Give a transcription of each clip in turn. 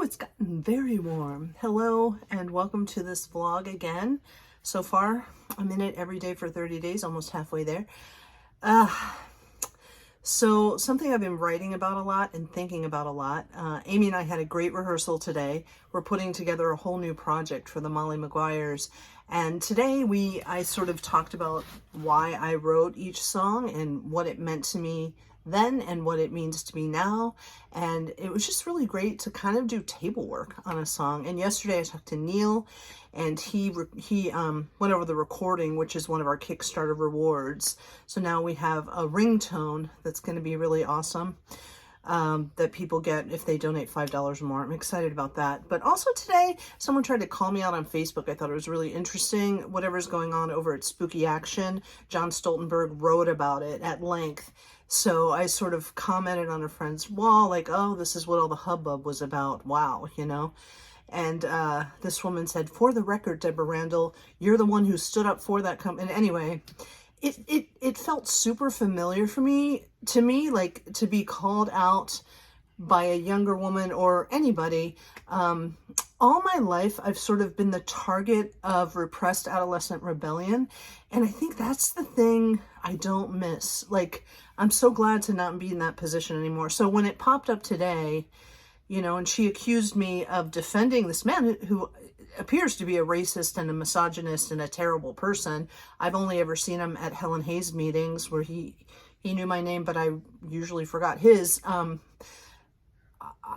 It's gotten very warm. Hello and welcome to this vlog again. So far, I'm in it every day for 30 days, almost halfway there. So something I've been writing about a lot and thinking about a lot. Amy and I had a great rehearsal today. We're putting together a whole new project for the Molly Maguires. And today I sort of talked about why I wrote each song and what it meant to me then and what it means to me now. And it was just really great to kind of do table work on a song. And yesterday I talked to Neil, and he went over the recording, which is one of our Kickstarter rewards. So now we have a ringtone that's going to be really awesome, that people get if they donate $5 or more. I'm excited about that. But also today, someone tried to call me out on Facebook. I thought it was really interesting. Whatever's going on over at Spooky Action, John Stoltenberg wrote about it at length. So I sort of commented on a friend's wall, like, oh, this is what all the hubbub was about. Wow, you know? And this woman said, for the record, Deborah Randall, you're the one who stood up for that company. And anyway, it felt super familiar to me, like to be called out by a younger woman or anybody. All my life, I've sort of been the target of repressed adolescent rebellion. And I think that's the thing I don't miss. Like, I'm so glad to not be in that position anymore. So when it popped up today, you know, and she accused me of defending this man who appears to be a racist and a misogynist and a terrible person. I've only ever seen him at Helen Hayes meetings where he knew my name, but I usually forgot his.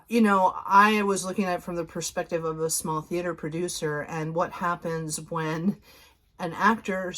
You know, I was looking at it from the perspective of a small theater producer and what happens when an actor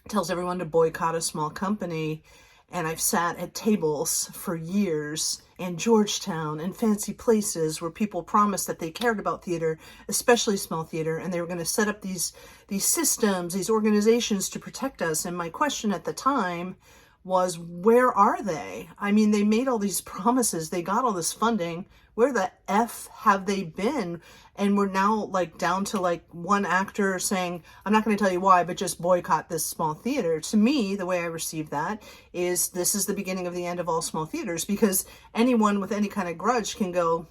tells everyone to boycott a small company. And I've sat at tables for years in Georgetown and fancy places where people promised that they cared about theater, especially small theater, and they were going to set up these systems, these organizations to protect us. And my question at the time was, where are they? I mean, they made all these promises, they got all this funding. Where the F have they been? And we're now like down to like one actor saying, I'm not going to tell you why, but just boycott this small theater. To me, the way I receive that is this is the beginning of the end of all small theaters, because anyone with any kind of grudge can go,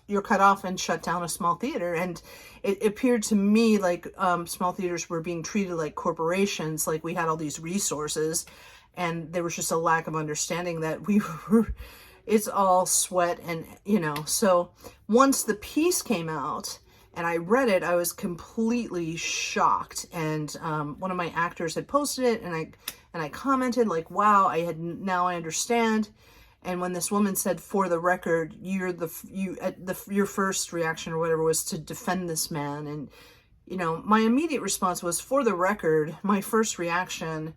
you're cut off, and shut down a small theater. And it appeared to me like small theaters were being treated like corporations, like we had all these resources, and there was just a lack of understanding that we were, it's all sweat. And, you know, so once the piece came out and I read it, I was completely shocked. And one of my actors had posted it, and I commented like, wow, now I understand. And when this woman said, for the record, your first reaction or whatever was to defend this man. And, you know, my immediate response was, for the record, my first reaction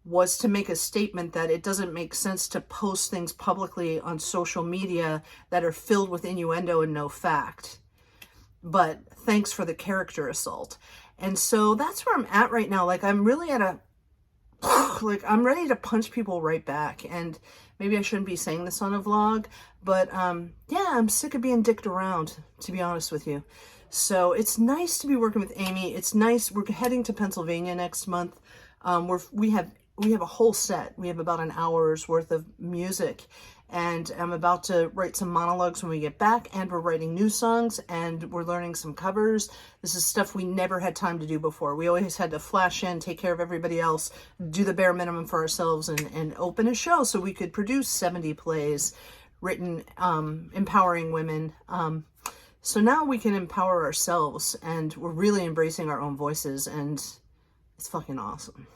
was to make a statement that it doesn't make sense to post things publicly on social media that are filled with innuendo and no fact. But thanks for the character assault. And so that's where I'm at right now. Like, I'm really at like, I'm ready to punch people right back. And maybe I shouldn't be saying this on a vlog, but yeah, I'm sick of being dicked around, to be honest with you. So it's nice to be working with Amy. It's nice. We're heading to Pennsylvania next month. We have a whole set. We have about an hour's worth of music, and I'm about to write some monologues when we get back, and we're writing new songs, and we're learning some covers. This is stuff we never had time to do before. We always had to flash in, take care of everybody else, do the bare minimum for ourselves, and open a show so we could produce 70 plays written, empowering women. So now we can empower ourselves, and we're really embracing our own voices, and it's fucking awesome.